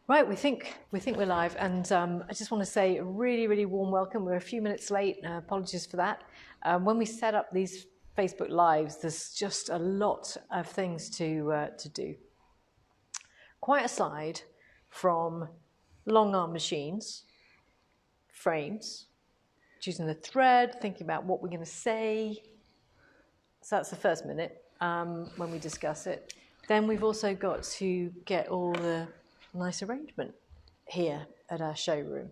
Right, we think we're live, and I just want to say a really, really warm welcome. We're a few minutes late. Apologies for that. When we set up these Facebook Lives, there's just a lot of things to do. Quite aside from long arm machines, frames, choosing the thread, thinking about what we're going to say. So that's the first minute when we discuss it. Then we've also got to get all the nice arrangement here at our showroom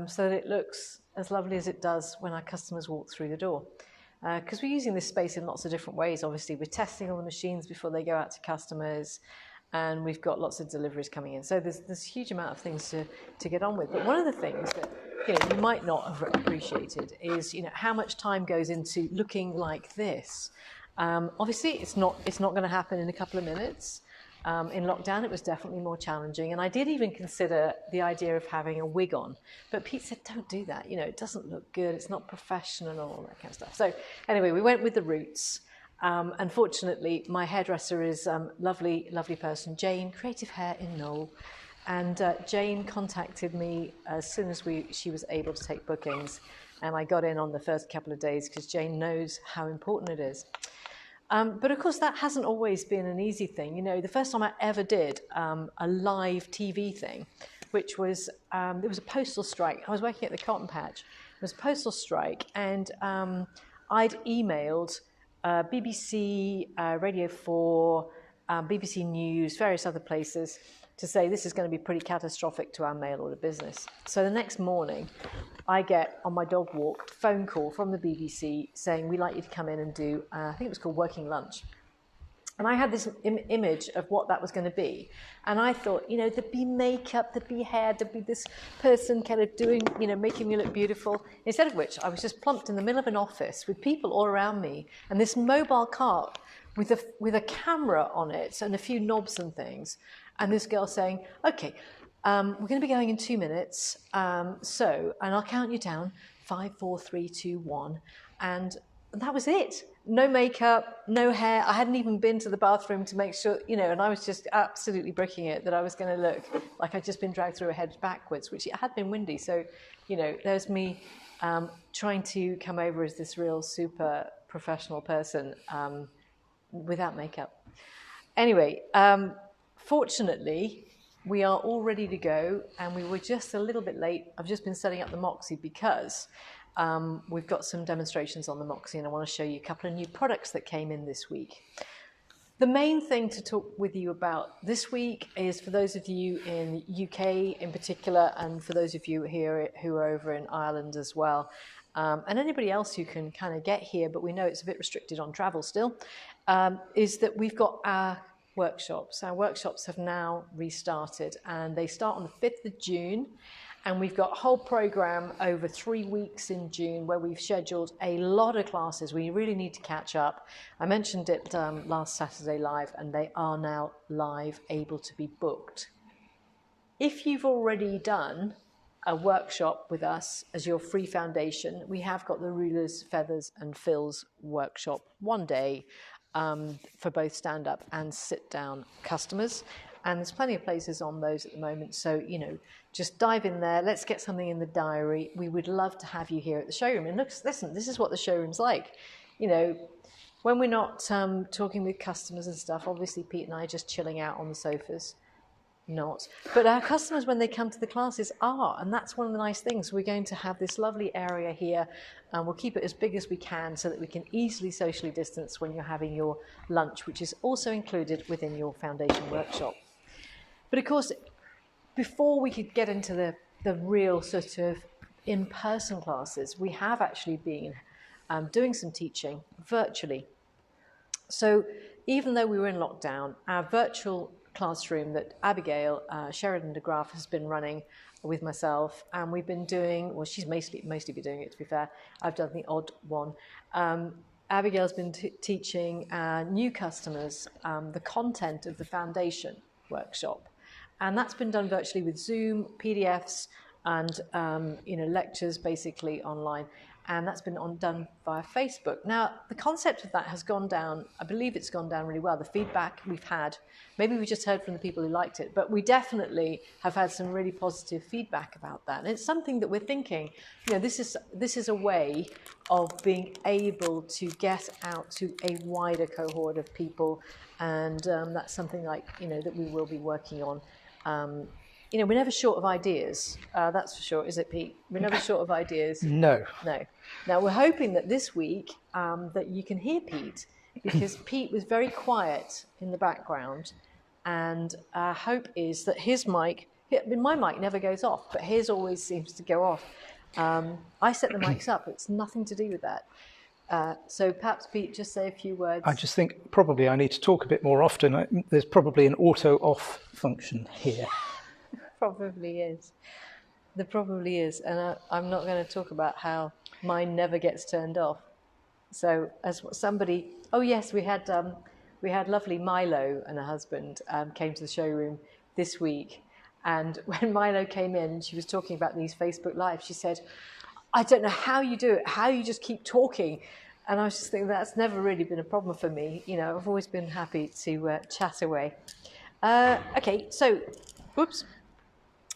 so that it looks as lovely as it does when our customers walk through the door. Because we're using this space in lots of different ways. Obviously, we're testing all the machines before they go out to customers, and we've got lots of deliveries coming in. So there's a huge amount of things to get on with. But one of the things that you might not have appreciated is how much time goes into looking like this. Obviously, it's not going to happen in a couple of minutes. In lockdown, it was definitely more challenging, and I did even consider the idea of having a wig on. But Pete said, "Don't do that. It doesn't look good. It's not professional, and all that kind of stuff." So anyway, we went with the roots. Unfortunately, my hairdresser is lovely person, Jane, Creative Hair in Knoll, and Jane contacted me as soon as she was able to take bookings, and I got in on the first couple of days because Jane knows how important it is. But of course, that hasn't always been an easy thing. The first time I ever did a live TV thing, which was, it was a postal strike. I was working at the Cotton Patch. It was a postal strike, and I'd emailed BBC, Radio 4, BBC News, various other places to say this is going to be pretty catastrophic to our mail order business. So the next morning, I get on my dog walk a phone call from the BBC saying we'd like you to come in and do, I think it was called Working Lunch. And I had this image of what that was going to be. And I thought, there'd be makeup, there'd be hair, there'd be this person kind of doing, making me look beautiful. Instead of which, I was just plumped in the middle of an office with people all around me and this mobile cart with a camera on it and a few knobs and things. And this girl saying, "Okay, we're going to be going in 2 minutes. And I'll count you down, 5, 4, 3, 2, 1. And that was it. No makeup, no hair. I hadn't even been to the bathroom to make sure, and I was just absolutely bricking it that I was going to look like I'd just been dragged through a hedge backwards, which it had been windy. So, there's me trying to come over as this real super professional person without makeup. Anyway, fortunately, we are all ready to go, and we were just a little bit late. I've just been setting up the Moxie because we've got some demonstrations on the Moxie, and I want to show you a couple of new products that came in this week. The main thing to talk with you about this week is for those of you in the UK in particular, and for those of you here who are over in Ireland as well, and anybody else who can kind of get here, but we know it's a bit restricted on travel still, is that we've got our workshops. Our workshops have now restarted, and they start on the 5th of June, and we've got a whole program over 3 weeks in June where we've scheduled a lot of classes. We really need to catch up. I mentioned it last Saturday live, and they are now live, able to be booked. If you've already done a workshop with us as your free foundation, we have got the Rulers, Feathers and Fills workshop one day for both stand-up and sit-down customers. And there's plenty of places on those at the moment. So, just dive in there. Let's get something in the diary. We would love to have you here at the showroom. And listen, this is what the showroom's like. When we're not talking with customers and stuff, obviously Pete and I are just chilling out on the sofas. Not. But our customers, when they come to the classes, are. And that's one of the nice things. We're going to have this lovely area here, and we'll keep it as big as we can so that we can easily socially distance when you're having your lunch, which is also included within your foundation workshop. But of course, before we could get into the real sort of in-person classes, we have actually been doing some teaching virtually. So even though we were in lockdown, our virtual classroom that Abigail, Sheridan de Graaff, has been running with myself, and we've been doing, well, she's mostly been doing it, to be fair. I've done the odd one. Abigail's been teaching new customers the content of the foundation workshop, and that's been done virtually with Zoom, PDFs, and lectures basically online. and that's been done via Facebook. Now, the concept of that has gone down, I believe it's gone down really well. The feedback we've had, maybe we just heard from the people who liked it, but we definitely have had some really positive feedback about that. And it's something that we're thinking, this is a way of being able to get out to a wider cohort of people, and that's something that we will be working on. We're never short of ideas. That's for sure, is it, Pete? We're never short of ideas. No. Now, we're hoping that this week that you can hear Pete, because Pete was very quiet in the background, and our hope is that his mic, my mic never goes off, but his always seems to go off. I set the mics up. It's nothing to do with that. So perhaps, Pete, just say a few words. I just think probably I need to talk a bit more often. There's probably an auto-off function here. Probably is. There probably is. And I'm not going to talk about how mine never gets turned off. So as somebody, oh yes, we had lovely Milo and her husband came to the showroom this week. And when Milo came in and she was talking about these Facebook Lives, she said, I don't know how you do it, how you just keep talking. And I was just thinking, that's never really been a problem for me. I've always been happy to chat away. Okay, so, whoops.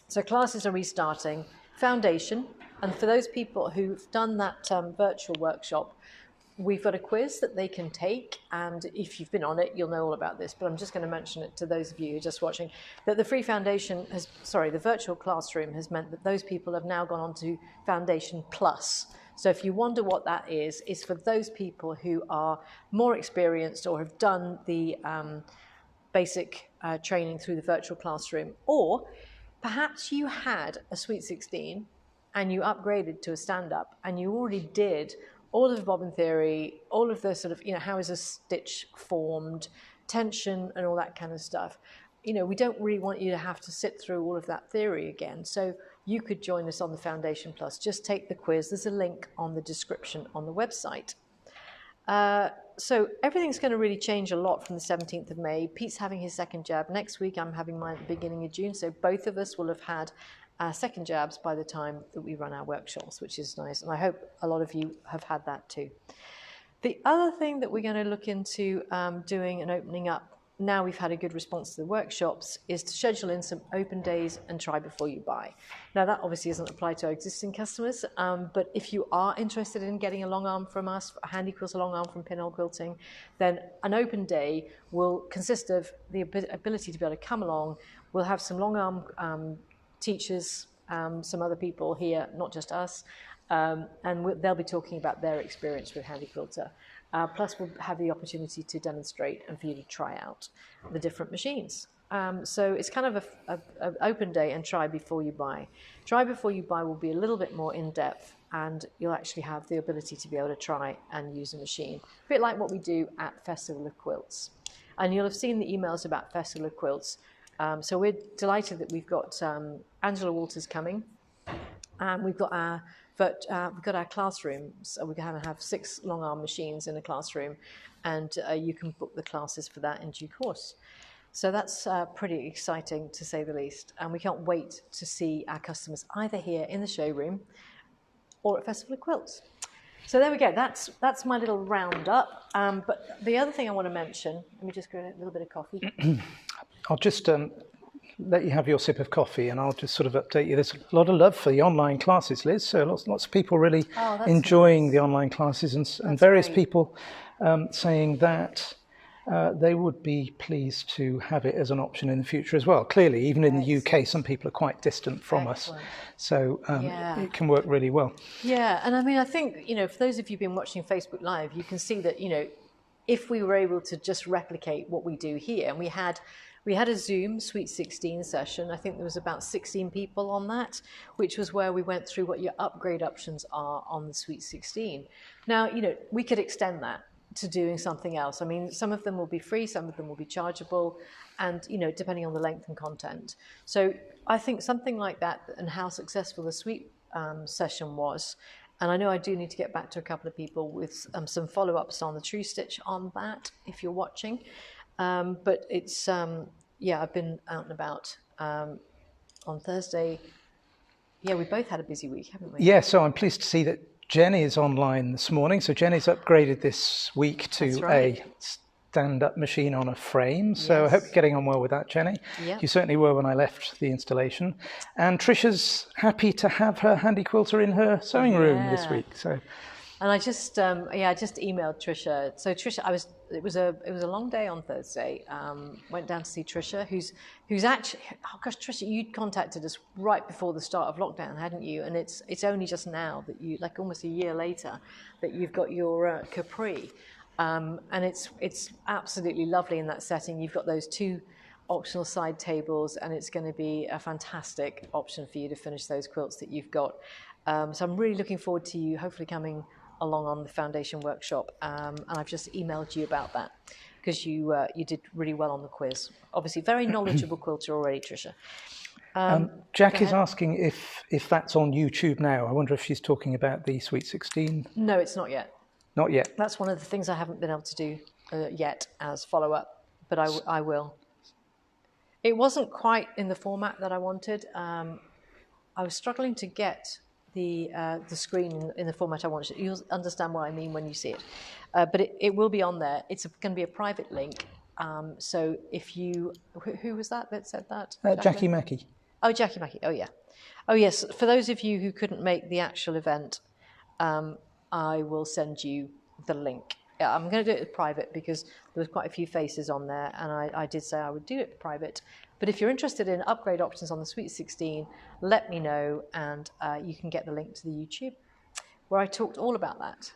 So classes are restarting. Foundation, and for those people who've done that virtual workshop, we've got a quiz that they can take, and if you've been on it, you'll know all about this, but I'm just going to mention it to those of you who are just watching, that the the virtual classroom has meant that those people have now gone on to Foundation Plus. So if you wonder what that is, it's for those people who are more experienced or have done the basic training through the virtual classroom, or perhaps you had a Sweet 16 and you upgraded to a stand-up and you already did all of the bobbin theory, all of the sort of, how is a stitch formed, tension and all that kind of stuff. We don't really want you to have to sit through all of that theory again. So you could join us on the Foundation Plus. Just take the quiz. There's a link on the description on the website. So everything's going to really change a lot from the 17th of May. Pete's having his second jab. Next week, I'm having mine at the beginning of June. So both of us will have had our second jabs by the time that we run our workshops, which is nice. And I hope a lot of you have had that too. The other thing that we're going to look into doing and opening up, now we've had a good response to the workshops, is to schedule in some open days and try before you buy. Now that obviously doesn't apply to our existing customers, but if you are interested in getting a long arm from us, a Handi Quilter long arm from Pinhole Quilting, then an open day will consist of the ability to be able to come along. We'll have some long arm teachers, some other people here, not just us, and they'll be talking about their experience with Handi Quilter. Plus, we'll have the opportunity to demonstrate and for you to try out the different machines. So it's kind of an open day and try before you buy. Try before you buy will be a little bit more in-depth, and you'll actually have the ability to be able to try and use a machine. A bit like what we do at Festival of Quilts. And you'll have seen the emails about Festival of Quilts. So we're delighted that we've got Angela Walters coming. We've got our classroom, so we're going to have 6 long arm machines in a classroom, and you can book the classes for that in due course. So that's pretty exciting, to say the least, and we can't wait to see our customers either here in the showroom or at Festival of Quilts. So there we go, that's my little roundup. But the other thing I want to mention, let me just get a little bit of coffee. I'll just let you have your sip of coffee, and I'll just sort of update you. There's a lot of love for the online classes, Liz. So lots of people really enjoying the online classes, and various people saying that they would be pleased to have it as an option in the future as well. Clearly, even in the UK, some people are quite distant from us, so it can work really well. Yeah, and I mean, I think, for those of you who've been watching Facebook Live, you can see that, if we were able to just replicate what we do here, and we had a Zoom Sweet 16 session. I think there was about 16 people on that, which was where we went through what your upgrade options are on the Sweet 16. Now, we could extend that to doing something else. I mean, some of them will be free, some of them will be chargeable, and, depending on the length and content. So I think something like that, and how successful the Sweet session was, and I know I do need to get back to a couple of people with some follow-ups on the True Stitch on that, if you're watching. But it's, I've been out and about on Thursday. Yeah, we both had a busy week, haven't we? Yeah, so I'm pleased to see that Jenny's online this morning. So Jenny's upgraded this week to a stand-up machine on a frame. So I hope you're getting on well with that, Jenny. Yep. You certainly were when I left the installation. And Trisha's happy to have her Handi Quilter in her sewing room this week. So. And I just, I just emailed Trisha. So Trisha, it was a long day on Thursday. Went down to see Trisha, who's actually, oh gosh, Trisha, you'd contacted us right before the start of lockdown, hadn't you? And it's only just now that you, like almost a year later, that you've got your Capri, and it's absolutely lovely in that setting. You've got those 2 optional side tables, and it's going to be a fantastic option for you to finish those quilts that you've got. So I'm really looking forward to you hopefully coming along on the foundation workshop, and I've just emailed you about that because you did really well on the quiz. Obviously, very knowledgeable quilter already, Trisha. Jack is asking if that's on YouTube now. I wonder if she's talking about the Sweet 16. No, it's not yet. Not yet. That's one of the things I haven't been able to do yet as follow-up, but I will. It wasn't quite in the format that I wanted. I was struggling to get the screen in the format I wanted. You'll understand what I mean when you see it. But it will be on there. It's going to be a private link. So if you... Who was that said that? Jackie Mackey. Oh, Jackie Mackey. Oh, yeah. Oh, yes. For those of you who couldn't make the actual event, I will send you the link. Yeah, I'm going to do it private because there was quite a few faces on there, and I did say I would do it private. But if you're interested in upgrade options on the Sweet 16, let me know, and you can get the link to the YouTube, where I talked all about that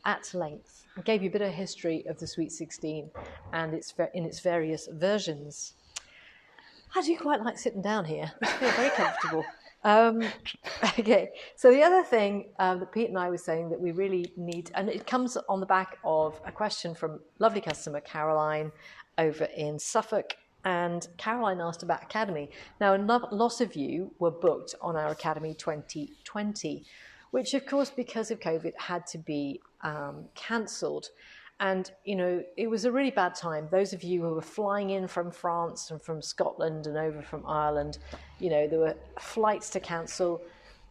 at length. I gave you a bit of history of the Sweet 16 and in its various versions. I do quite like sitting down here. I feel very comfortable. Okay, so the other thing that Pete and I were saying that we really need, and it comes on the back of a question from lovely customer Caroline over in Suffolk, and Caroline asked about Academy. Now, lots of you were booked on our Academy 2020, which of course, because of COVID, had to be cancelled. And, you know, it was a really bad time. Those of you who were flying in from France and from Scotland and over from Ireland, you know, there were flights to cancel.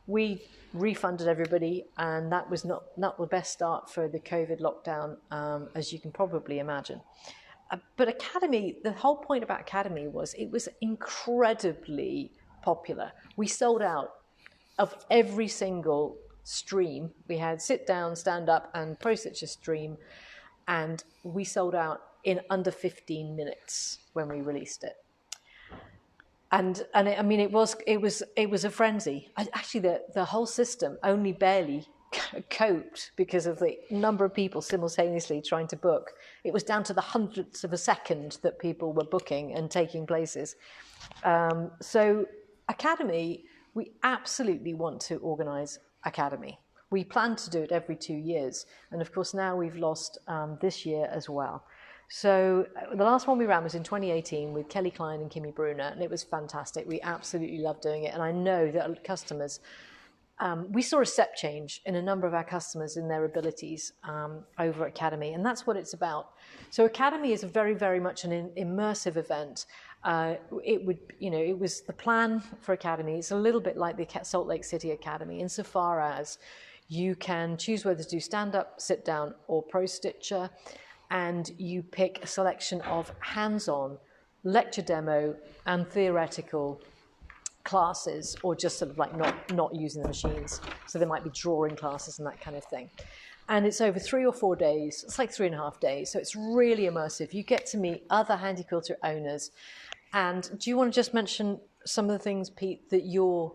We refunded everybody, and that was not the best start for the COVID lockdown, as you can probably imagine. But Academy, the whole point about Academy was it was incredibly popular. We sold out of every single stream. We had sit down, stand up, and pro stitcher stream. And we sold out in under 15 minutes when we released it. And it was a frenzy. Actually, the whole system only barely coped because of the number of people simultaneously trying to book. It was down to the hundredths of a second that people were booking and taking places. So Academy, we absolutely want to organise Academy. We plan to do it every 2 years. And of course, now we've lost this year as well. So the last one we ran was in 2018 with Kelly Klein and Kimmy Brunner, and it was fantastic. We absolutely loved doing it. And I know that customers, we saw a step change in a number of our customers in their abilities over Academy, and that's what it's about. So Academy is very, very much an immersive event. It was the plan for Academy. It's a little bit like the Salt Lake City Academy insofar as you can choose whether to do stand-up, sit-down, or pro-stitcher, and you pick a selection of hands-on, lecture demo, and theoretical classes, or just sort of like not using the machines. So there might be drawing classes and that kind of thing. And it's over 3 or 4 days. It's like 3.5 days. So it's really immersive. You get to meet other Handi Quilter owners. And do you want to just mention some of the things, Pete, that you're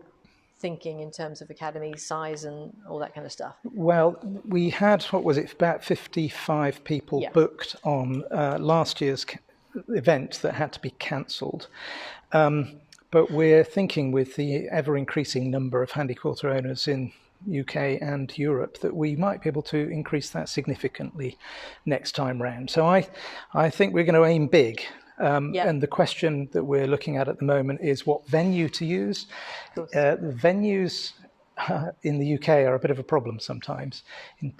thinking in terms of Academy size and all that kind of stuff? Well, we had, about 55 people booked on last year's event that had to be cancelled. But we're thinking with the ever-increasing number of Handi Quilter owners in UK and Europe that we might be able to increase that significantly next time round. So I think we're going to aim big. And the question that we're looking at the moment is what venue to use. The venues in the UK are a bit of a problem sometimes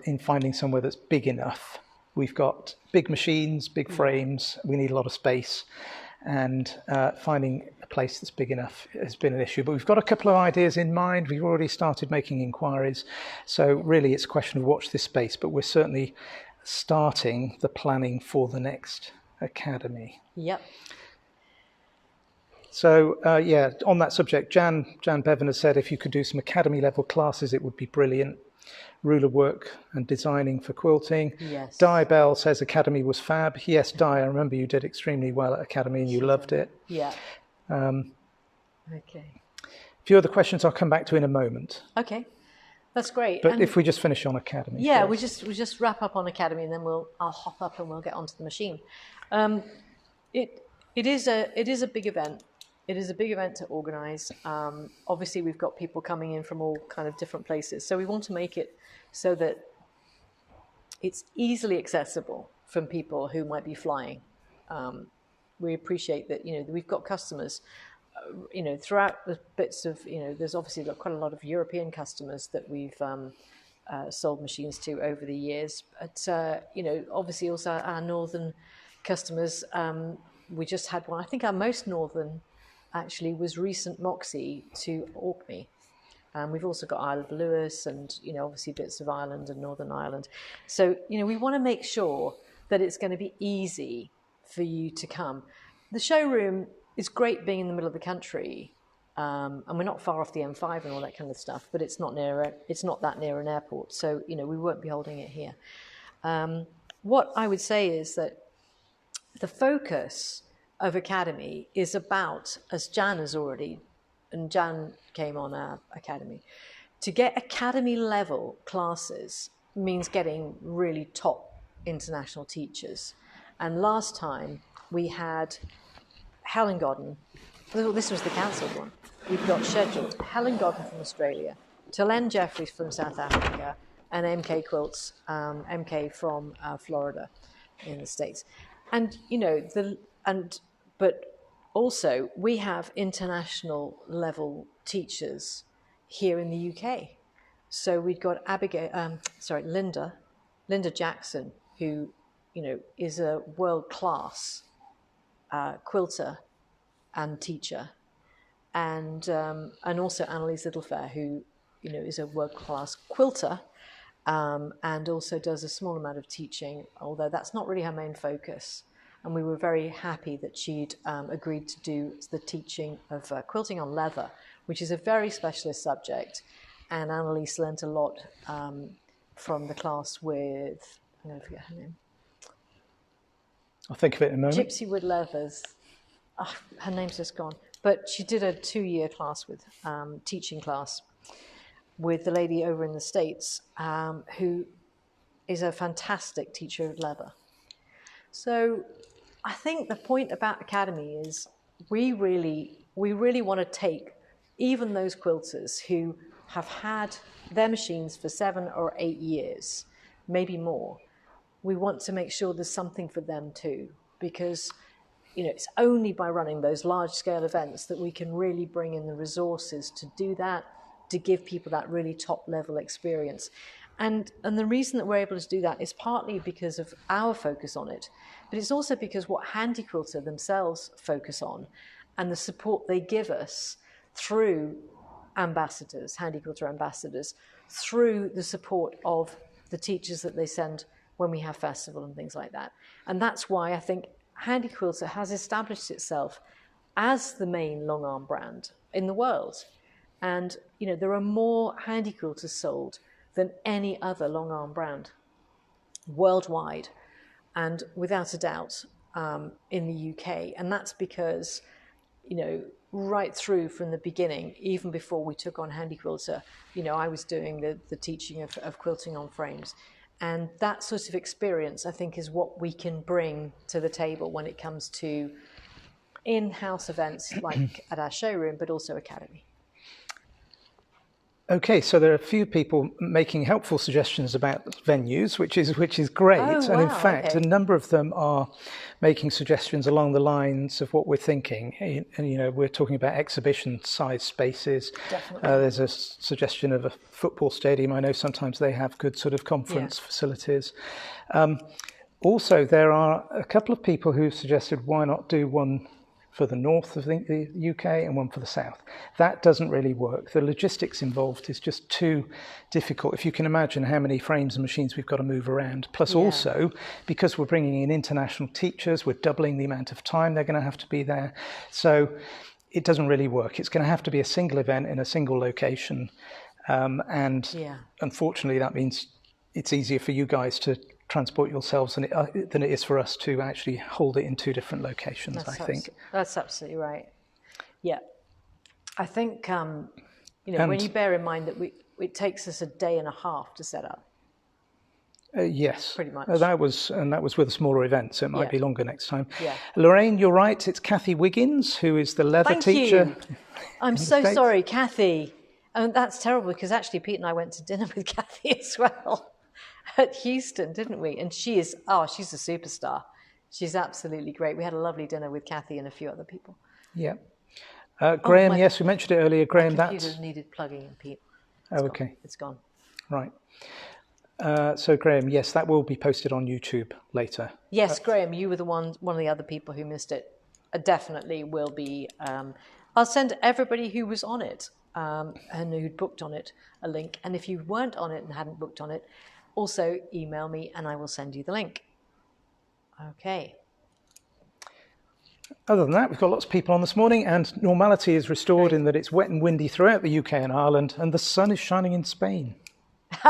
in finding somewhere that's big enough. We've got big machines, big frames, we need a lot of space. and finding a place that's big enough has been an issue. But we've got a couple of ideas in mind. We've already started making inquiries. So really it's a question of watch this space, but we're certainly starting the planning for the next academy. Yep. So on that subject, Jan Bevan has said if you could do some academy level classes, it would be brilliant. Ruler work and designing for quilting. Yes. Di Bell says academy was fab. Yes, Di, I remember you did extremely well at academy and you loved it. Yeah. Okay. A few other questions I'll come back to in a moment. Okay, that's great. But if we just finish on academy. Yeah, first. we just wrap up on academy and then I'll hop up and we'll get onto the machine. It is a big event. It is a big event to organise. Obviously, we've got people coming in from all kind of different places, so we want to make it so that it's easily accessible from people who might be flying. We appreciate that, we've got customers, throughout the bits of, there's obviously quite a lot of European customers that we've sold machines to over the years. But, obviously also our northern customers, we just had one. I think our most northern actually was recent Moxie to Orkney. We've also got Isle of Lewis and, obviously bits of Ireland and Northern Ireland. So, we want to make sure that it's going to be easy for you to come. The showroom is great being in the middle of the country, and we're not far off the M5 and all that kind of stuff, but it's not that near an airport. So, we won't be holding it here. What I would say is that the focus of Academy is about, as Jan has already, and Jan came on our Academy, to get Academy level classes means getting really top international teachers. And last time we had Helen Godden, this was the cancelled one, we've got scheduled Helen Godden from Australia, Talen Jeffries from South Africa, and MK Quilts, MK from Florida in the States. And, but also we have international level teachers here in the UK. So we've got Lynda Jackson, who, is a world-class quilter and teacher, and also Annalise Littlefair, who, is a world-class quilter, and also does a small amount of teaching, although that's not really her main focus. And we were very happy that she'd agreed to do the teaching of quilting on leather, which is a very specialist subject. And Annalise learnt a lot from the class with, I'm going to forget her name. I'll think of it in a moment. Gypsy Wood Leathers. Oh, her name's just gone. But she did a 2-year class with teaching class with the lady over in the States who is a fantastic teacher of leather. So I think the point about Academy is we really want to take even those quilters who have had their machines for 7 or 8 years, maybe more. We want to make sure there's something for them too, because it's only by running those large-scale events that we can really bring in the resources to do that, to give people that really top-level experience. And the reason that we're able to do that is partly because of our focus on it, but it's also because what Handi Quilter themselves focus on and the support they give us through ambassadors, Handi Quilter ambassadors, through the support of the teachers that they send when we have festival and things like that. And that's why I think Handi Quilter has established itself as the main long arm brand in the world. And, there are more Handi Quilters sold than any other long arm brand worldwide, and without a doubt in the UK. And that's because, right through from the beginning, even before we took on Handi Quilter, I was doing the teaching of quilting on frames. And that sort of experience, I think, is what we can bring to the table when it comes to in-house events like at our showroom, but also Academy. Okay, so there are a few people making helpful suggestions about venues, which is great. Oh, and in wow, fact, okay. a number of them are making suggestions along the lines of what we're thinking. And, we're talking about exhibition-sized spaces. Definitely. There's a suggestion of a football stadium. I know sometimes they have good sort of conference facilities. Also, there are a couple of people who've suggested why not do one for the north of the UK and one for the south. That doesn't really work. The logistics involved is just too difficult. If you can imagine how many frames and machines we've got to move around. Plus also, because we're bringing in international teachers, we're doubling the amount of time they're going to have to be there. So it doesn't really work. It's going to have to be a single event in a single location. Unfortunately, that means it's easier for you guys to transport yourselves than it is for us to actually hold it in two different locations, I think. That's absolutely right. Yeah. I think, when you bear in mind that it takes us a day and a half to set up. Yes. Pretty much. That was with a smaller event, so it might be longer next time. Yeah. Lorraine, you're right. It's Kathy Wiggins, who is the leather teacher. Thank you. I'm so sorry, Kathy. And that's terrible because actually Pete and I went to dinner with Kathy as well. At Houston, didn't we? And she's a superstar. She's absolutely great. We had a lovely dinner with Kathy and a few other people. Yeah. Graham, yes, we mentioned it earlier. Graham, my computer needed plugging in, Pete. Okay. It's gone. Right. So Graham, yes, that will be posted on YouTube later. Yes, Graham, you were one of the other people who missed it. Definitely will be. I'll send everybody who was on it and who'd booked on it a link. And if you weren't on it and hadn't booked on it, also email me and I will send you the link. Okay. Other than that, we've got lots of people on this morning and normality is restored in that it's wet and windy throughout the UK and Ireland and the sun is shining in Spain. Do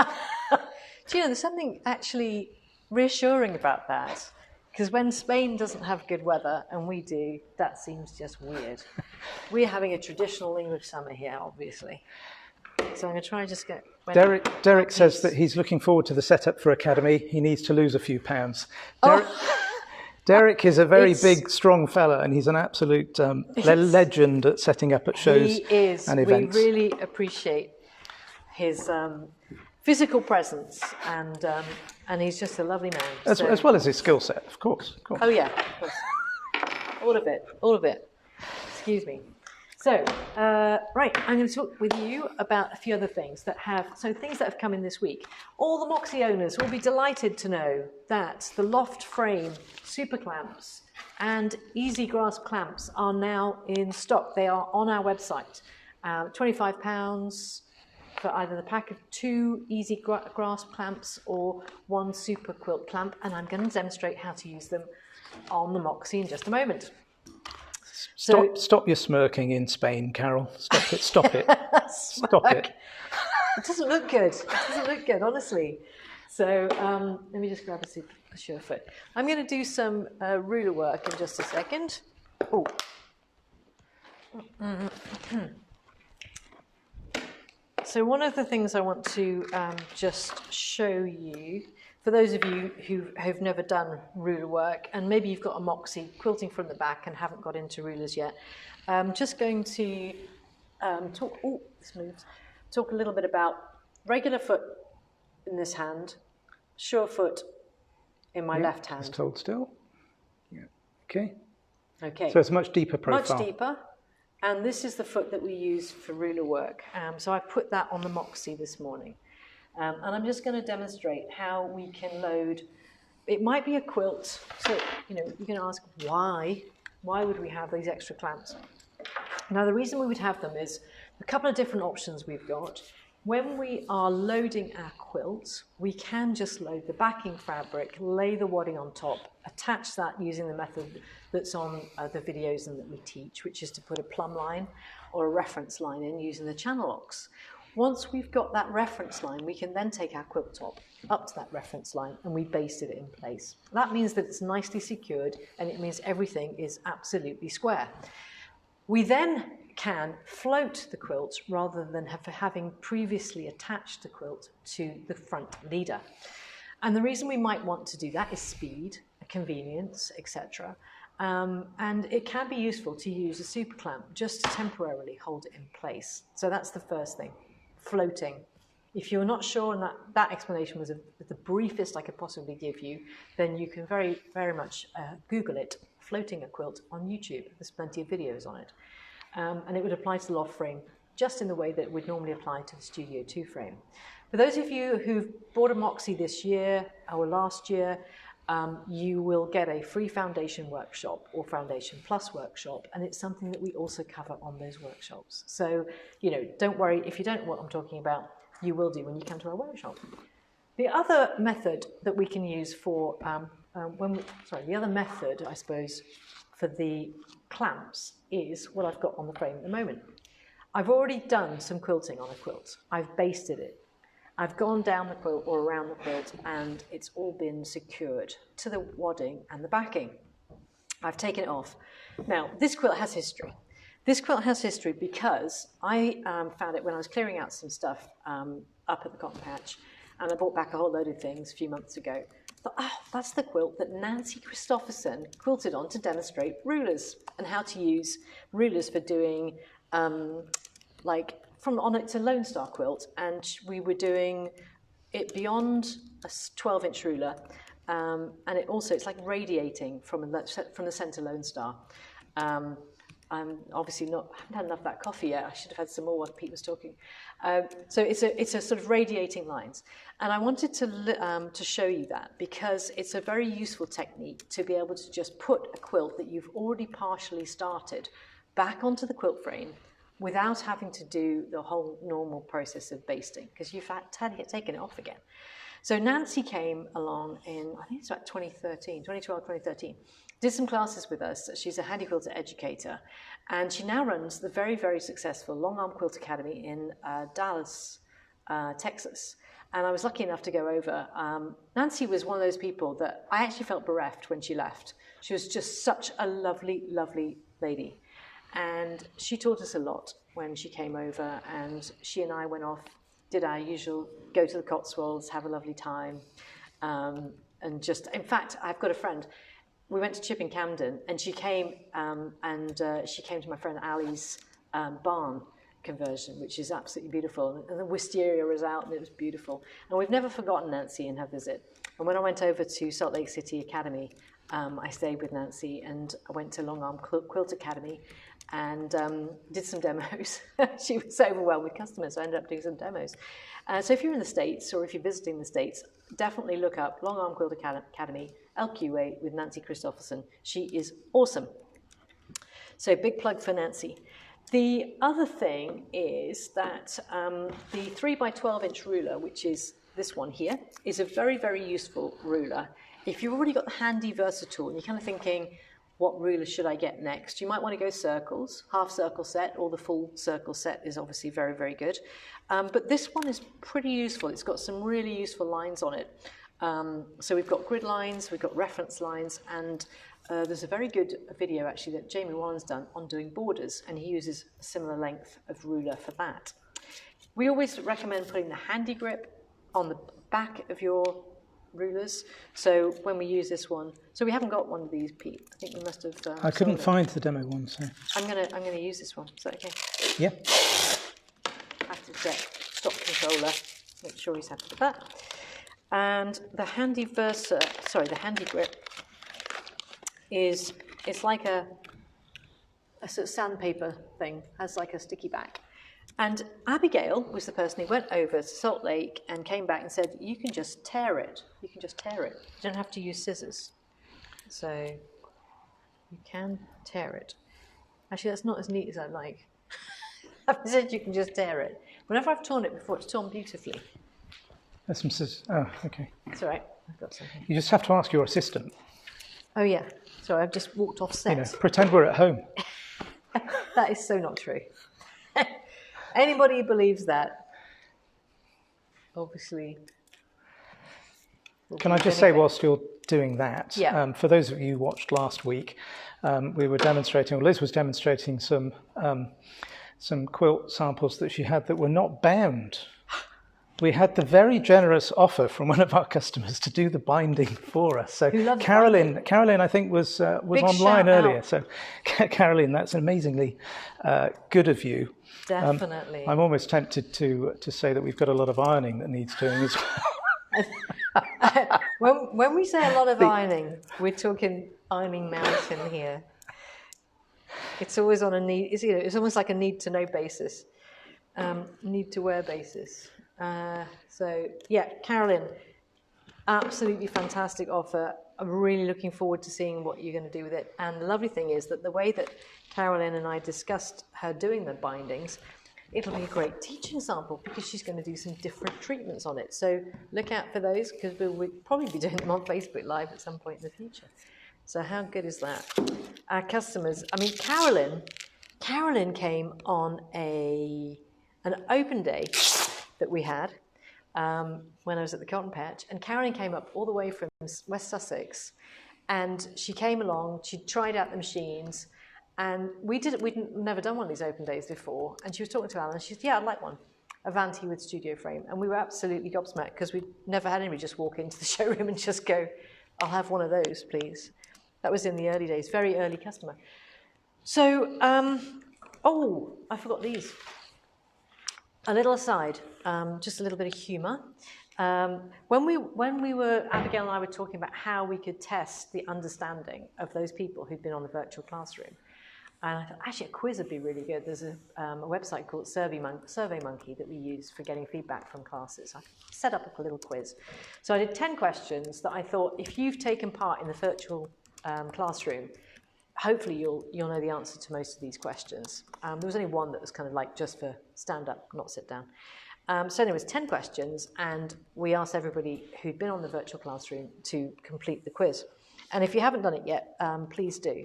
you know, there's something actually reassuring about that. Because when Spain doesn't have good weather and we do, that seems just weird. We're having a traditional English summer here, obviously. So I'm going to try and just get... Derek says that he's looking forward to the setup for Academy. He needs to lose a few pounds. Derek is a very big, strong fella, and he's an absolute legend at setting up at shows and events. We really appreciate his physical presence, and he's just a lovely man. As well as his skill set, of course. Oh, yeah, of course. All of it. Excuse me. So, right, I'm going to talk with you about a few other things things that have come in this week. All the Moxie owners will be delighted to know that the Loft Frame super clamps and easy grasp clamps are now in stock. They are on our website. £25 for either the pack of 2 easy grasp clamps or 1 super quilt clamp, and I'm going to demonstrate how to use them on the Moxie in just a moment. Stop your smirking in Spain, Carol. Stop it. Stop it. Stop it. It doesn't look good. Honestly. So let me just grab a Surefoot. I'm going to do some ruler work in just a second. Oh. So one of the things I want to just show you, for those of you who have never done ruler work, and maybe you've got a Moxie quilting from the back and haven't got into rulers yet, I'm just going to talk a little bit about regular foot in this hand, sure foot in my left hand. Just hold still. Yeah. Okay. Okay. So it's a much deeper profile. Much deeper. And this is the foot that we use for ruler work. So I put that on the Moxie this morning. And I'm just going to demonstrate how we can load. It might be a quilt. So, you're going to ask, why? Why would we have these extra clamps? Now, the reason we would have them is a couple of different options we've got. When we are loading our quilt, we can just load the backing fabric, lay the wadding on top, attach that using the method that's on the videos and that we teach, which is to put a plumb line or a reference line in using the channel locks. Once we've got that reference line, we can then take our quilt top up to that reference line and we basted it in place. That means that it's nicely secured and it means everything is absolutely square. We then can float the quilt rather than having previously attached the quilt to the front leader. And the reason we might want to do that is speed, convenience, etc. And it can be useful to use a super clamp just to temporarily hold it in place. So that's the first thing, floating. If you're not sure, and that explanation was the briefest I could possibly give you, then you can very, very much Google it, floating a quilt on YouTube. There's plenty of videos on it. And it would apply to the Loft Frame just in the way that it would normally apply to the Studio 2 frame. For those of you who've bought a Moxie this year or last year, you will get a free foundation workshop or foundation plus workshop, and it's something that we also cover on those workshops. So, don't worry, if you don't know what I'm talking about, you will do when you come to our workshop. The other method that we can use for, the other method, I suppose, for the clamps is what I've got on the frame at the moment. I've already done some quilting on a quilt. I've basted it. I've gone down the quilt or around the quilt, and it's all been secured to the wadding and the backing. I've taken it off. Now, this quilt has history. This quilt has history because I found it when I was clearing out some stuff up at the cotton patch, and I brought back a whole load of things a few months ago. I thought, oh, that's the quilt that Nancy Christopherson quilted on to demonstrate rulers and how to use rulers for doing it's a Lone Star quilt, and we were doing it beyond a 12-inch ruler, and it's like radiating from the centre Lone Star. I'm obviously I haven't had enough of that coffee yet. I should have had some more while Pete was talking. So it's a sort of radiating lines, and I wanted to show you that because it's a very useful technique to be able to just put a quilt that you've already partially started back onto the quilt frame without having to do the whole normal process of basting, because you've taken it off again. So Nancy came along in, I think it's about 2012, 2013, did some classes with us. She's a Handi Quilter educator, and she now runs the very, very successful Longarm Quilt Academy in Dallas, Texas. And I was lucky enough to go over. Nancy was one of those people that I actually felt bereft when she left. She was just such a lovely, lovely lady. And she taught us a lot when she came over, and she and I went off, did our usual, go to the Cotswolds, have a lovely time, and in fact, I've got a friend, we went to Chipping Camden, and she came to my friend Ali's barn conversion, which is absolutely beautiful, and the wisteria was out, and it was beautiful, and we've never forgotten Nancy and her visit. And when I went over to Salt Lake City Academy, I stayed with Nancy, and I went to Longarm Quilt Academy, and did some demos. She was so overwhelmed with customers, so I ended up doing some demos. So if you're in the States, or if you're visiting the States, definitely look up Longarm Quilt Academy, LQA, with Nancy Christopherson. She is awesome. So big plug for Nancy. The other thing is that the 3x12-inch ruler, which is this one here, is a very, very useful ruler. If you've already got the Handi Versatool, and you're kind of thinking, what ruler should I get next? You might want to go circles, half circle set, or the full circle set is obviously very, very good. But this one is pretty useful. It's got some really useful lines on it. So we've got grid lines, we've got reference lines, and there's a very good video actually that Jamie Warren's done on doing borders, and he uses a similar length of ruler for that. We always recommend putting the Handi Grip on the back of your rulers. So when we use this one, so we haven't got one of these, Pete. I think we must have. I couldn't find the demo one, so I'm gonna use this one. Is that okay? Yeah. I have to get stop controller. Make sure he's happy with that. And the Handi Grip it's like a sort of sandpaper thing. Has like a sticky back. And Abigail was the person who went over to Salt Lake and came back and said, you can just tear it. You can just tear it. You don't have to use scissors. So you can tear it. Actually, that's not as neat as I'd like. I've said you can just tear it. Whenever I've torn it before, it's torn beautifully. There's some scissors. Oh, okay. It's all right. I've got something. You just have to ask your assistant. Oh, yeah. Sorry, I've just walked off set. Pretend we're at home. That is so not true. Anybody who believes that, obviously. Can I just say, whilst you're doing that, yeah. For those of you who watched last week, we were demonstrating, or Liz was demonstrating some quilt samples that she had that were not bound. We had the very generous offer from one of our customers to do the binding for us. So Caroline, I think, was online earlier. So Caroline, that's amazingly good of you. Definitely. I'm almost tempted to say that we've got a lot of ironing that needs doing as well. when we say a lot of ironing, we're talking ironing mountain here. It's always on a need. It's almost like a need to know basis, need to wear basis. So yeah, Caroline, Absolutely fantastic offer. I'm really looking forward to seeing what you're going to do with it. And the lovely thing is that the way that Carolyn and I discussed her doing the bindings, it'll be a great teaching sample because she's going to do some different treatments on it. So look out for those, because we'll probably be doing them on Facebook Live at some point in the future. So how good is that? Our customers, I mean, Carolyn came on an open day that we had when I was at the Cotton Patch, and Carolyn came up all the way from West Sussex, and she came along, she tried out the machines, and we'd never done one of these open days before, and she was talking to Alan, and she said, yeah, I'd like one, a Vanti with studio frame, and we were absolutely gobsmacked because we'd never had anybody just walk into the showroom and just go, I'll have one of those, please. That was in the early days, very early customer. So, oh, I forgot these. A little aside, just a little bit of humour. When we were, Abigail and I were talking about how we could test the understanding of those people who'd been on the virtual classroom, and I thought, actually, a quiz would be really good. There's a website called SurveyMonkey that we use for getting feedback from classes. I set up a little quiz. So I did 10 questions that I thought, if you've taken part in the virtual classroom, hopefully you'll know the answer to most of these questions. There was only one that was kind of like just for stand up, not sit down. So anyway, it was 10 questions, and we asked everybody who'd been on the virtual classroom to complete the quiz. And if you haven't done it yet, please do.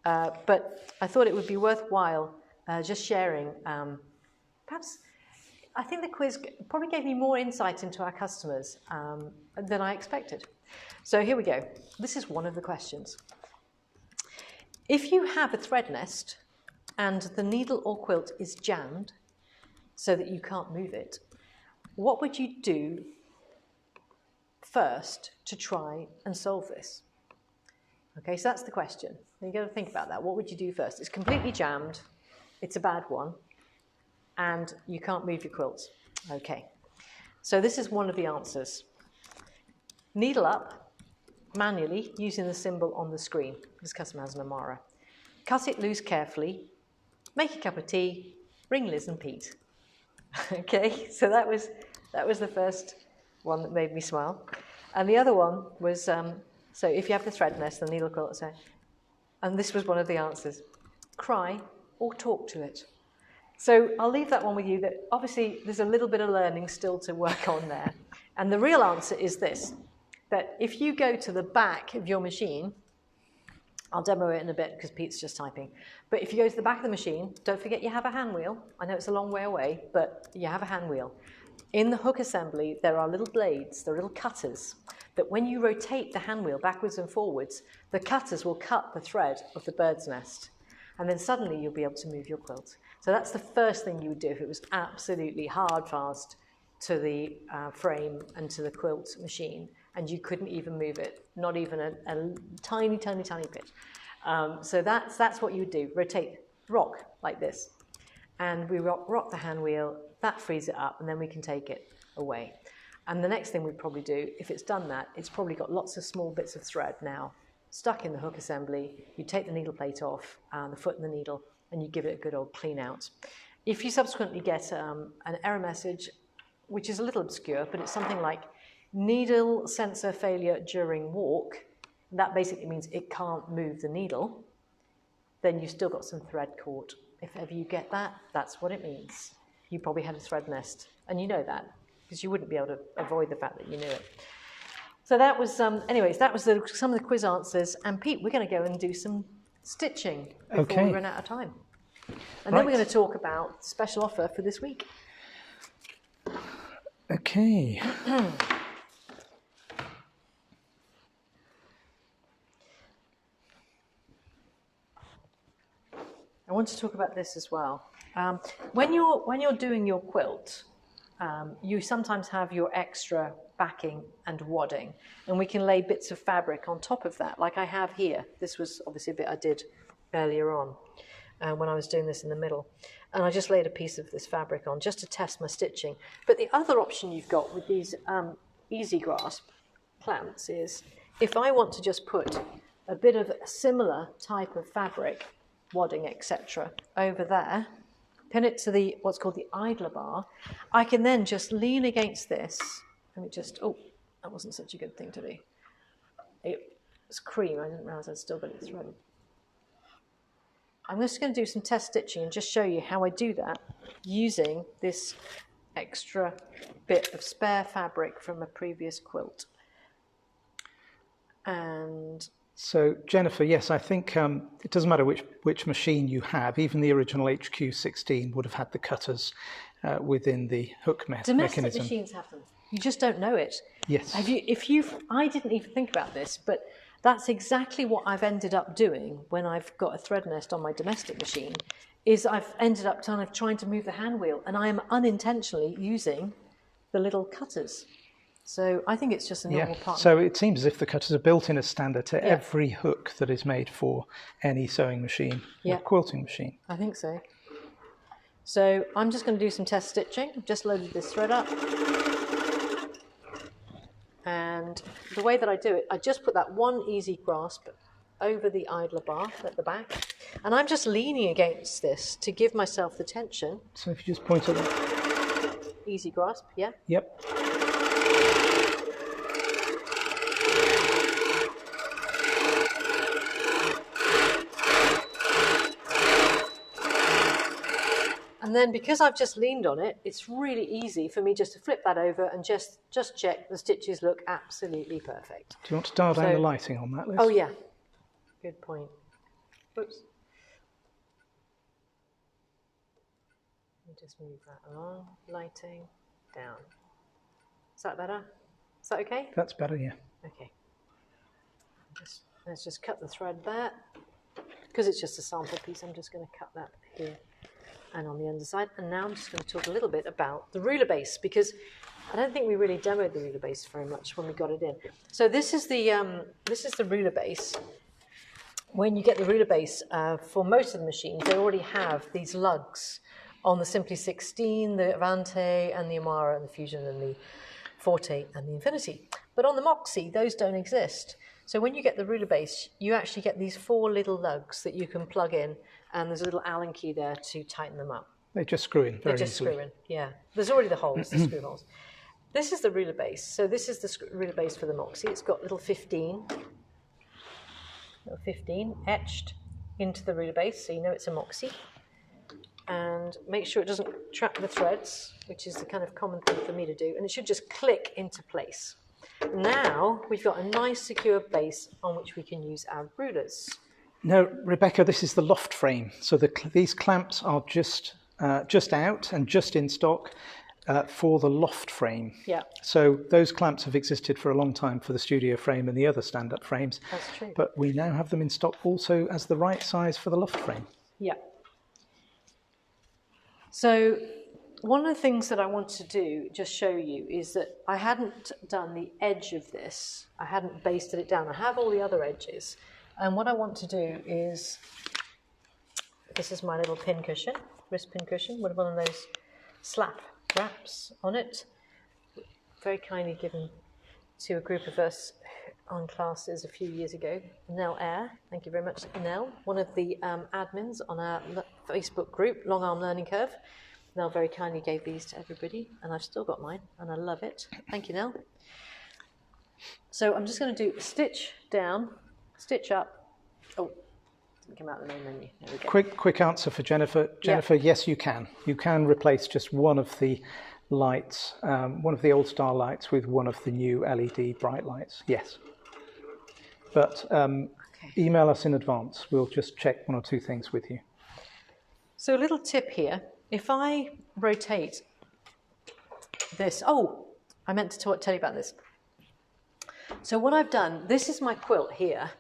But I thought it would be worthwhile just sharing. Perhaps, I think the quiz probably gave me more insight into our customers than I expected. So here we go. This is one of the questions. If you have a thread nest and the needle or quilt is jammed so that you can't move it, what would you do first to try and solve this? Okay, so that's the question. You've got to think about that. What would you do first? It's completely jammed, it's a bad one, and you can't move your quilts. Okay, so this is one of the answers. Needle up manually using the symbol on the screen. This customer has an Amara. Cut it loose carefully, make a cup of tea, ring Liz and Pete. Okay, so that was the first one that made me smile. And the other one was, so if you have the thread nest, the needle quilt, so, and this was one of the answers, cry or talk to it. So I'll leave that one with you, that obviously there's a little bit of learning still to work on there. And the real answer is this, that if you go to the back of your machine, I'll demo it in a bit because Pete's just typing, but if you go to the back of the machine, don't forget you have a hand wheel. I know it's a long way away, but you have a hand wheel. In the hook assembly, there are little blades, there are little cutters, that when you rotate the hand wheel backwards and forwards, the cutters will cut the thread of the bird's nest, and then suddenly you'll be able to move your quilt. So that's the first thing you would do if it was absolutely hard fast to the frame and to the quilt machine, and you couldn't even move it, not even a tiny, tiny, tiny bit. So that's what you would do. Rotate, rock like this. And we rock the hand wheel, that frees it up, and then we can take it away. And the next thing we'd probably do, if it's done that, it's probably got lots of small bits of thread now stuck in the hook assembly. You take the needle plate off, the foot and the needle, and you give it a good old clean out. If you subsequently get an error message, which is a little obscure, but it's something like needle sensor failure during walk, that basically means it can't move the needle, then you've still got some thread caught. If ever you get that, that's what it means. You probably had a thread nest, and you know that, because you wouldn't be able to avoid the fact that you knew it. So that was, anyways, that was some of the quiz answers. And Pete, we're going to go and do some stitching before we run out of time. And then we're going to talk about the special offer for this week. Okay. I want to talk about this as well. When you're doing your quilt, you sometimes have your extra backing and wadding, and we can lay bits of fabric on top of that, like I have here. This was obviously a bit I did earlier on when I was doing this in the middle, and I just laid a piece of this fabric on just to test my stitching. But the other option you've got with these easy grasp clamps is, if I want to just put a bit of a similar type of fabric, wadding, etc., over there, pin it to the what's called the idler bar, I can then just lean against this. Let me just, That wasn't such a good thing to do. It was cream. I didn't realise I'd still got it threaded. I'm just going to do some test stitching and just show you how I do that using this extra bit of spare fabric from a previous quilt. And so, Jennifer, yes, I think it doesn't matter which machine you have. Even the original HQ16 would have had the cutters within the hook mechanism. Domestic machines have them. You just don't know it. Yes. I didn't even think about this, but that's exactly what I've ended up doing when I've got a thread nest on my domestic machine, is I've ended up kind of trying to move the hand wheel, and I am unintentionally using the little cutters. So I think it's just a normal part. So it seems as if the cutters are built in as standard to every hook that is made for any sewing machine or quilting machine. I think so. So I'm just going to do some test stitching. I've just loaded this thread up. And the way that I do it, I just put that one easy grasp over the idler bar at the back. And I'm just leaning against this to give myself the tension. So if you just point at that. Easy grasp, yeah? Yep. And then because I've just leaned on it, it's really easy for me just to flip that over and just check the stitches look absolutely perfect. Do you want to dial down the lighting on that, Liz? Oh, yeah. Good point. Whoops. Let me just move that along. Lighting down. Is that better? Is that okay? That's better, yeah. Okay. Let's just cut the thread there. Because it's just a sample piece, I'm just going to cut that here and on the underside. And now I'm just going to talk a little bit about the ruler base, because I don't think we really demoed the ruler base very much when we got it in. So this is the ruler base. When you get the ruler base, for most of the machines, they already have these lugs on the Simply 16, the Avante, and the Amara, and the Fusion, and the Forte, and the Infinity. But on the Moxie, those don't exist. So when you get the ruler base, you actually get these 4 little lugs that you can plug in, and there's a little Allen key there to tighten them up. They just screw in very easily. They just screw in, yeah. There's already the holes, the screw holes. This is the ruler base. So this is the ruler base for the Moxie. It's got little 15 etched into the ruler base, so you know it's a Moxie. And make sure it doesn't trap the threads, which is the kind of common thing for me to do. And it should just click into place. Now we've got a nice secure base on which we can use our rulers. No, Rebecca, this is the Loft Frame. So these clamps are just out and just in stock for the Loft Frame. Yeah. So those clamps have existed for a long time for the studio frame and the other stand-up frames. That's true. But we now have them in stock also as the right size for the Loft Frame. Yeah. So one of the things that I want to do, just show you, is that I hadn't done the edge of this. I hadn't basted it down. I have all the other edges. And what I want to do is, this is my little pin cushion, wrist pin cushion, with one of those slap wraps on it. Very kindly given to a group of us on classes a few years ago. Nell Eyre, thank you very much, Nell, one of the admins on our Facebook group, Long Arm Learning Curve. Nell very kindly gave these to everybody, and I've still got mine, and I love it. Thank you, Nell. So I'm just going to do stitch down, stitch up. Oh, didn't come out of the main menu. There we go. Quick answer for Jennifer. Jennifer, yes, you can. You can replace just one of the lights, one of the old style lights with one of the new LED bright lights. Yes. But email us in advance. We'll just check 1 or 2 things with you. So a little tip here. If I rotate this, I meant to tell you about this. So what I've done, this is my quilt here,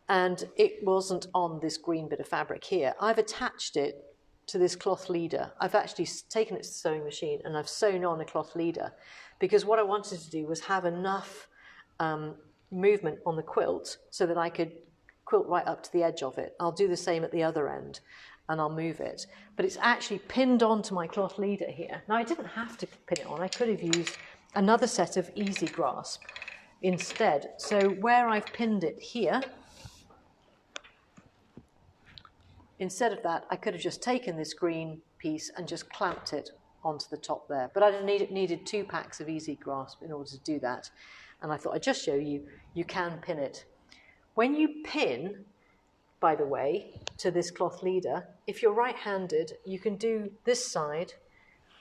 and it wasn't on this green bit of fabric here. I've attached it to this cloth leader. I've actually taken it to the sewing machine and I've sewn on a cloth leader, because what I wanted to do was have enough movement on the quilt so that I could quilt right up to the edge of it. I'll do the same at the other end, and I'll move it. But it's actually pinned onto my cloth leader here. Now, I didn't have to pin it on. I could have used another set of easy grasp instead. So where I've pinned it here, instead of that, I could have just taken this green piece and just clamped it onto the top there. But I needed 2 packs of easy grasp in order to do that. and I thought I'd just show you, you can pin it. When you pin, by the way, to this cloth leader, if you're right-handed, you can do this side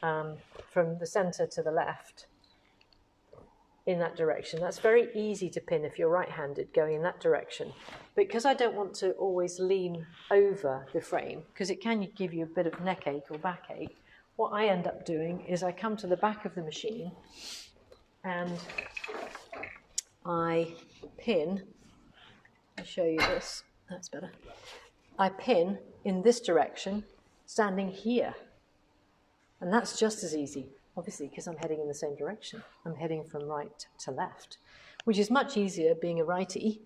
from the center to the left in that direction. That's very easy to pin if you're right-handed going in that direction. But because I don't want to always lean over the frame, because it can give you a bit of neck ache or backache, what I end up doing is I come to the back of the machine and I pin, I'll show you this, that's better. I pin in this direction, standing here. And that's just as easy, obviously, because I'm heading in the same direction. I'm heading from right to left, which is much easier being a righty.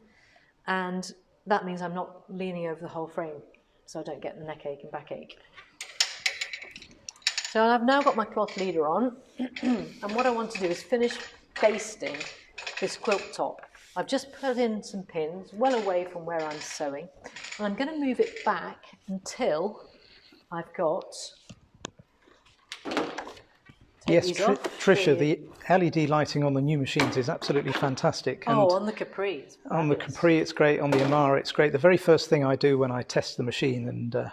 And that means I'm not leaning over the whole frame, so I don't get the neck ache and backache. So I've now got my cloth leader on, and what I want to do is finish basting this quilt top. I've just put in some pins, well away from where I'm sewing, and I'm going to move it back until I've got... Yes, Tricia, the LED lighting on the new machines is absolutely fantastic. And on the Capri. On the Capri, it's great. On the Amara, it's great. The very first thing I do when I test the machine and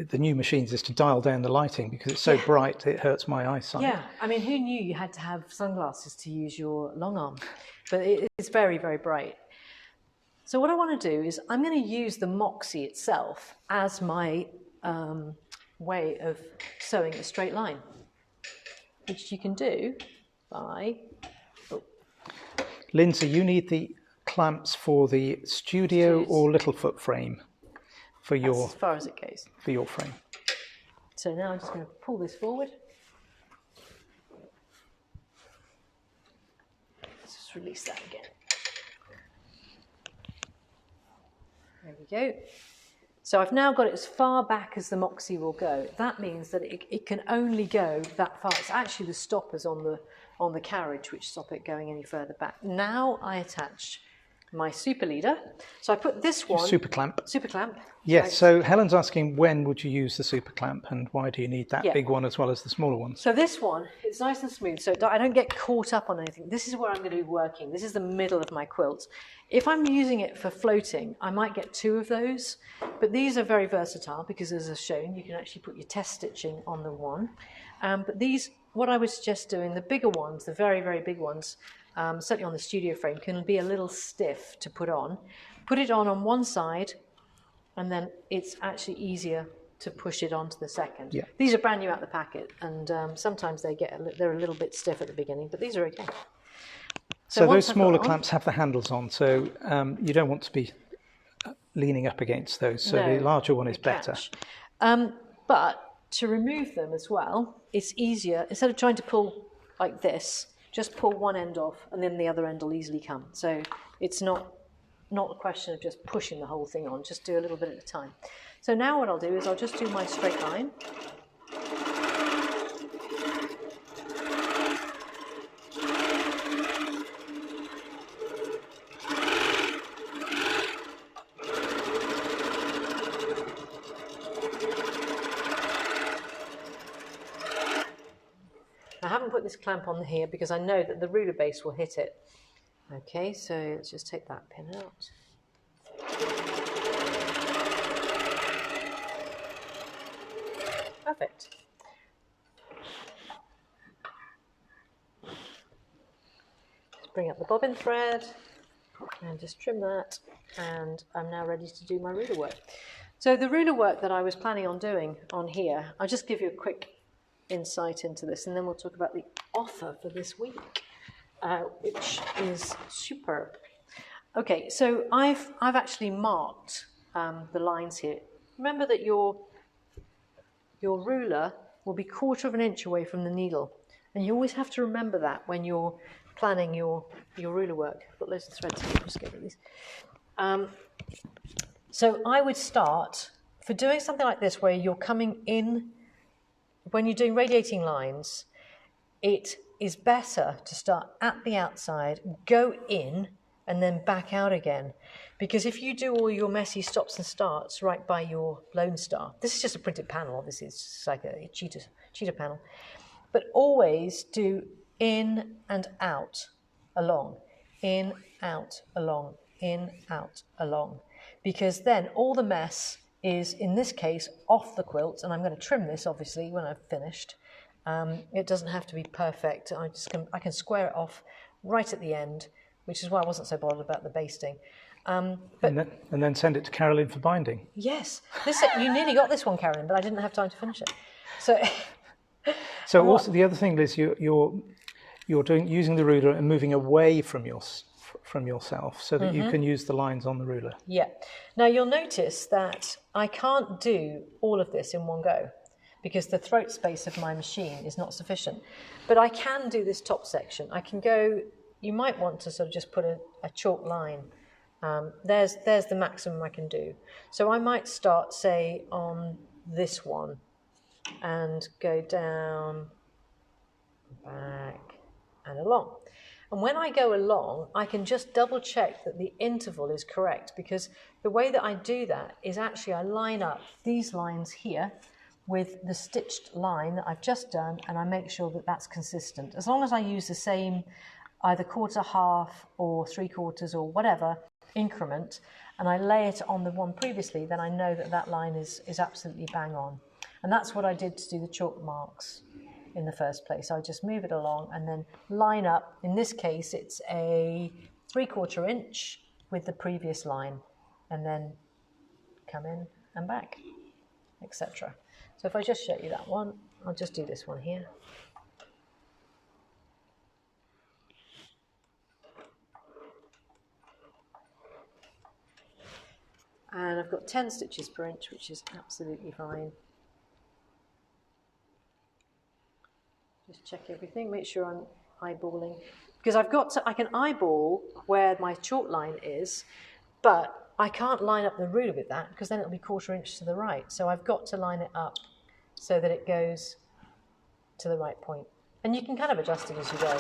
the new machines is to dial down the lighting because it's so bright it hurts my eyesight. Yeah, I mean, who knew you had to have sunglasses to use your long arm? But it's very, very bright. So what I want to do is I'm going to use the Moxie itself as my way of sewing a straight line, which you can do by... Lynda, you need the clamps for the studio or Littlefoot frame for your... That's as far as it goes. For your frame. So now I'm just going to pull this forward. Let's just release that again. There we go. So I've now got it as far back as the Moxie will go. That means that it can only go that far. It's actually the stoppers on the carriage which stop it going any further back. Now I attach my super leader. So I put this one... Super clamp. Super clamp. Yes, right. So Helen's asking when would you use the super clamp and why do you need that big one as well as the smaller ones? So this one, it's nice and smooth, so I don't get caught up on anything. This is where I'm going to be working. This is the middle of my quilt. If I'm using it for floating, I might get 2 of those, but these are very versatile because as I've shown, you can actually put your test stitching on the one. But these, what I would suggest doing, the bigger ones, the very, very big ones, certainly on the studio frame, can be a little stiff to put on. Put it on one side, and then it's actually easier to push it onto the second. Yeah. These are brand new out the packet, and sometimes they're a little bit stiff at the beginning, but these are okay. So those smaller clamps have the handles on, so you don't want to be leaning up against those, so the larger one is better. But to remove them as well, it's easier. Instead of trying to pull like this, just pull one end off, and then the other end will easily come. So it's not a question of just pushing the whole thing on, just do a little bit at a time. So now what I'll do is I'll just do my straight line. I haven't put this clamp on here because I know that the ruler base will hit it. Okay, so let's just take that pin out. Perfect. Just bring up the bobbin thread and just trim that, and I'm now ready to do my ruler work. So the ruler work that I was planning on doing on here, I'll just give you a quick insight into this, and then we'll talk about the offer for this week, which is superb. Okay, so I've actually marked the lines here. Remember that your ruler will be 1/4 of an inch away from the needle, and you always have to remember that when you're planning your ruler work. I've got loads of threads here, just get rid of these. So I would start, for doing something like this where you're coming in, when you're doing radiating lines, it is better to start at the outside, go in, and then back out again. Because if you do all your messy stops and starts right by your Lone Star, this is just a printed panel, obviously, it's just like a cheetah panel, but always do in and out along. in, out, along, in, out, along. Because then all the mess is, in this case, off the quilt, and I'm going to trim this, obviously, when I've finished. It doesn't have to be perfect. I can square it off right at the end, which is why I wasn't so bothered about the basting. And then send it to Carolyn for binding. Yes. You nearly got this one, Carolyn, but I didn't have time to finish it. So also the other thing, Liz, you're using the ruler and moving away from yourself so that you can use the lines on the ruler. Yeah. Now you'll notice that I can't do all of this in one go because the throat space of my machine is not sufficient. But I can do this top section. I can go, you might want to sort of just put a chalk line. There's the maximum I can do. So I might start, say, on this one and go down, back and along. And when I go along, I can just double check that the interval is correct, because the way that I do that is actually I line up these lines here with the stitched line that I've just done, and I make sure that that's consistent. As long as I use the same either quarter, half, or 3/4 or whatever increment, and I lay it on the one previously, then I know that that line is absolutely bang on. And that's what I did to do the chalk marks in the first place. I just move it along and then line up. In this case, it's a 3/4 inch with the previous line, and then come in and back, etc. So if I just show you that one, I'll just do this one here. And I've got 10 stitches per inch, which is absolutely fine. Just check everything, make sure I'm eyeballing. Because I can eyeball where my chalk line is, but I can't line up the ruler with that because then it'll be 1/4 inch to the right. So I've got to line it up so that it goes to the right point. And you can kind of adjust it as you go.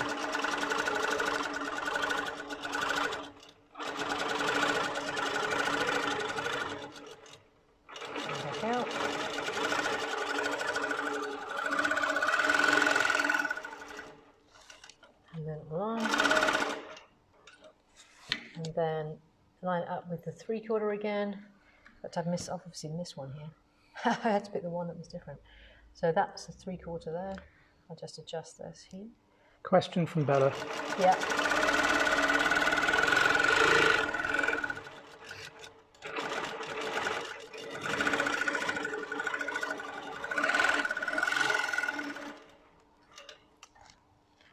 Out. And then along, and then line up with the 3/4 again, but I've obviously missed one here. I had to pick the one that was different. So that's the 3/4 there. I'll just adjust this here. Question from Bella. Yeah.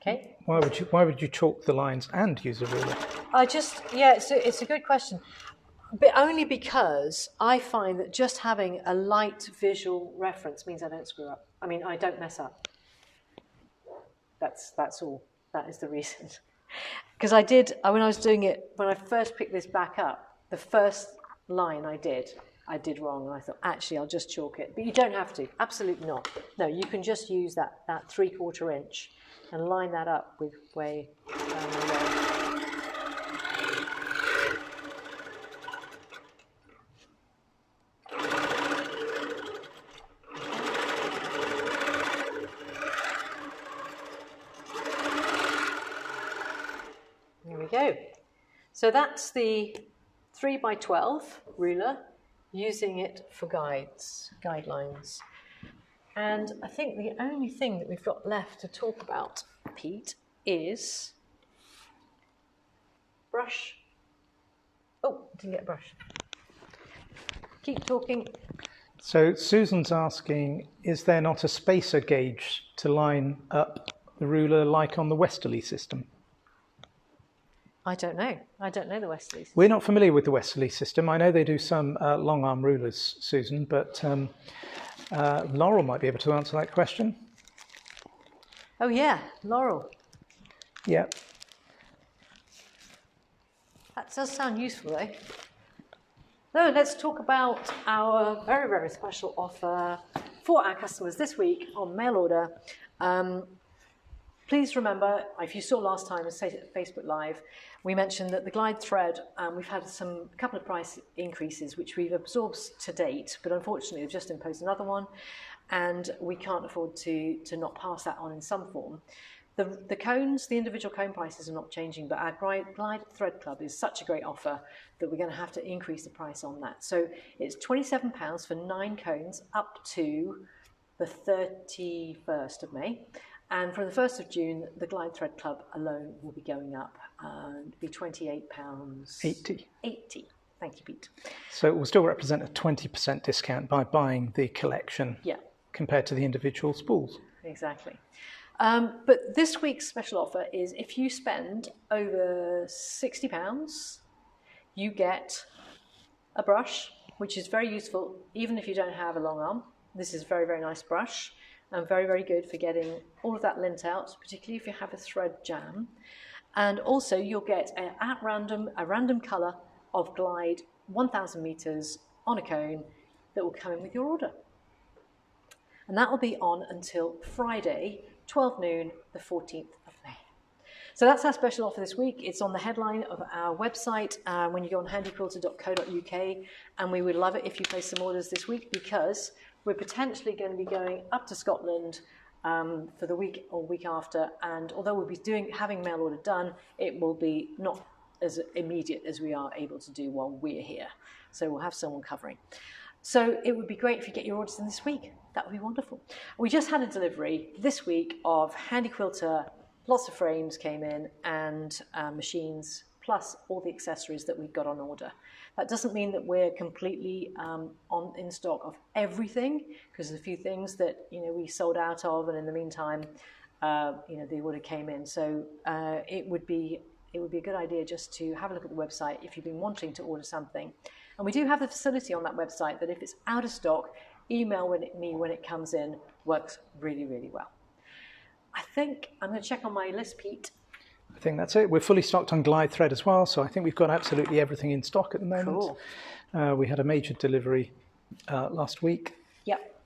Okay. Why would you chalk the lines and use a ruler? It's a good question, but only because I find that just having a light visual reference means I don't screw up. I mean, I don't mess up. That's all. That is the reason. Because when I was doing it, when I first picked this back up, the first line I did wrong, and I thought, actually, I'll just chalk it. But you don't have to. Absolutely not. No, you can just use that 3/4 inch and line that up with way down the road. There we go. So that's the 3x12 ruler, using it for guidelines. And I think the only thing that we've got left to talk about, Pete, is brush. Oh, I didn't get a brush. Keep talking. So Susan's asking, is there not a spacer gauge to line up the ruler like on the Westerly system? I don't know. I don't know the Westerly system. We're not familiar with the Westerly system. I know they do some long arm rulers, Susan, but Laurel might be able to answer that question. Oh yeah, Laurel. Yeah. That does sound useful, though. No, let's talk about our very, very special offer for our customers this week on mail order. Please remember, if you saw last time at Facebook Live, we mentioned that the glide thread, we've had a couple of price increases which we've absorbed to date, but unfortunately we've just imposed another one, and we can't afford to not pass that on in some form. The cones, the individual cone prices are not changing, but our Glide Thread Club is such a great offer that we're going to have to increase the price on that. So it's £27 for 9 cones up to the 31st of May. And from the 1st of June, the Glide Thread Club alone will be going up and be £28.80. 80. Thank you, Pete. So it will still represent a 20% discount by buying the collection compared to the individual spools. Exactly. But this week's special offer is if you spend over £60, you get a brush, which is very useful even if you don't have a long arm. This is a very, very nice brush and very, very good for getting all of that lint out, particularly if you have a thread jam. And also you'll get a random colour of Glide 1000 metres on a cone that will come in with your order. And that will be on until Friday, 12 noon, the 14th of May. So that's our special offer this week. It's on the headline of our website when you go on handiquilter.co.uk, and we would love it if you place some orders this week, because we're potentially going to be going up to Scotland for the week or week after, and although we'll be having mail order done, it will be not as immediate as we are able to do while we're here. So we'll have someone covering. So it would be great if you get your orders in this week. That would be wonderful. We just had a delivery this week of Handi Quilter. Lots of frames came in and machines, plus all the accessories that we've got on order. That doesn't mean that we're completely in stock of everything, because there's a few things that we sold out of, and in the meantime, the order came in. So it would be a good idea just to have a look at the website if you've been wanting to order something. And we do have the facility on that website that if it's out of stock, email me when it comes in. Works really, really well. I think I'm going to check on my list, Pete. I think that's it. We're fully stocked on Glide thread as well, so I think we've got absolutely everything in stock at the moment. Cool. We had a major delivery last week. Yep,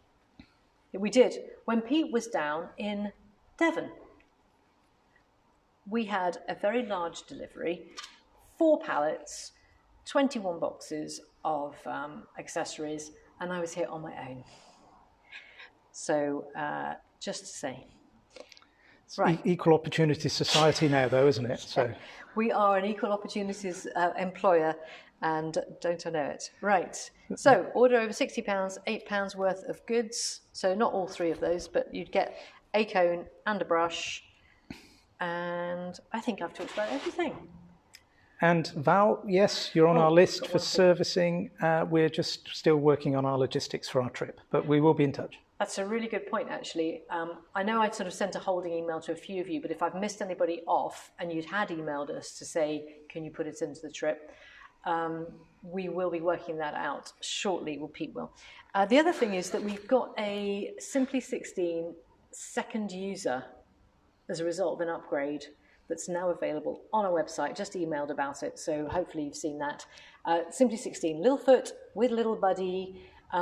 we did. When Pete was down in Devon, we had a very large delivery, 4 pallets, 21 boxes of accessories, and I was here on my own. So just to say. Right. Equal opportunity society now, though, isn't it? So we are an equal opportunities employer, and don't I know it? Right. So order over £60, £8 worth of goods. So not all 3 of those, but you'd get a cone and a brush. And I think I've talked about everything. And Val, yes, you're on our list for servicing. We're just still working on our logistics for our trip, but we will be in touch. That's a really good point, actually. I know I sort of sent a holding email to a few of you, but if I've missed anybody off and you'd had emailed us to say, can you put it into the trip, we will be working that out shortly. Well, Pete will. The other thing is that we've got a Simply 16 second user as a result of an upgrade that's now available on our website. Just emailed about it, so hopefully you've seen that. Simply 16 Littlefoot with Little Buddy,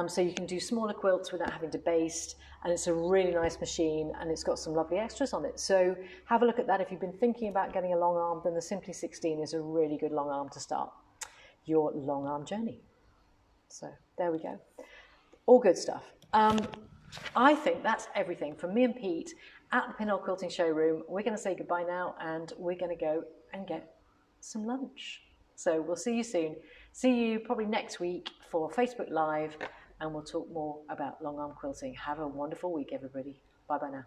so you can do smaller quilts without having to baste, and it's a really nice machine, and it's got some lovely extras on it. So have a look at that. If you've been thinking about getting a long arm, then the Simply 16 is a really good long arm to start your long arm journey. So there we go. All good stuff. I think that's everything from me and Pete at the Pinhole Quilting Showroom. We're going to say goodbye now, and we're going to go and get some lunch. So we'll see you soon. See you probably next week for Facebook Live, and we'll talk more about long arm quilting. Have a wonderful week, everybody. Bye-bye now.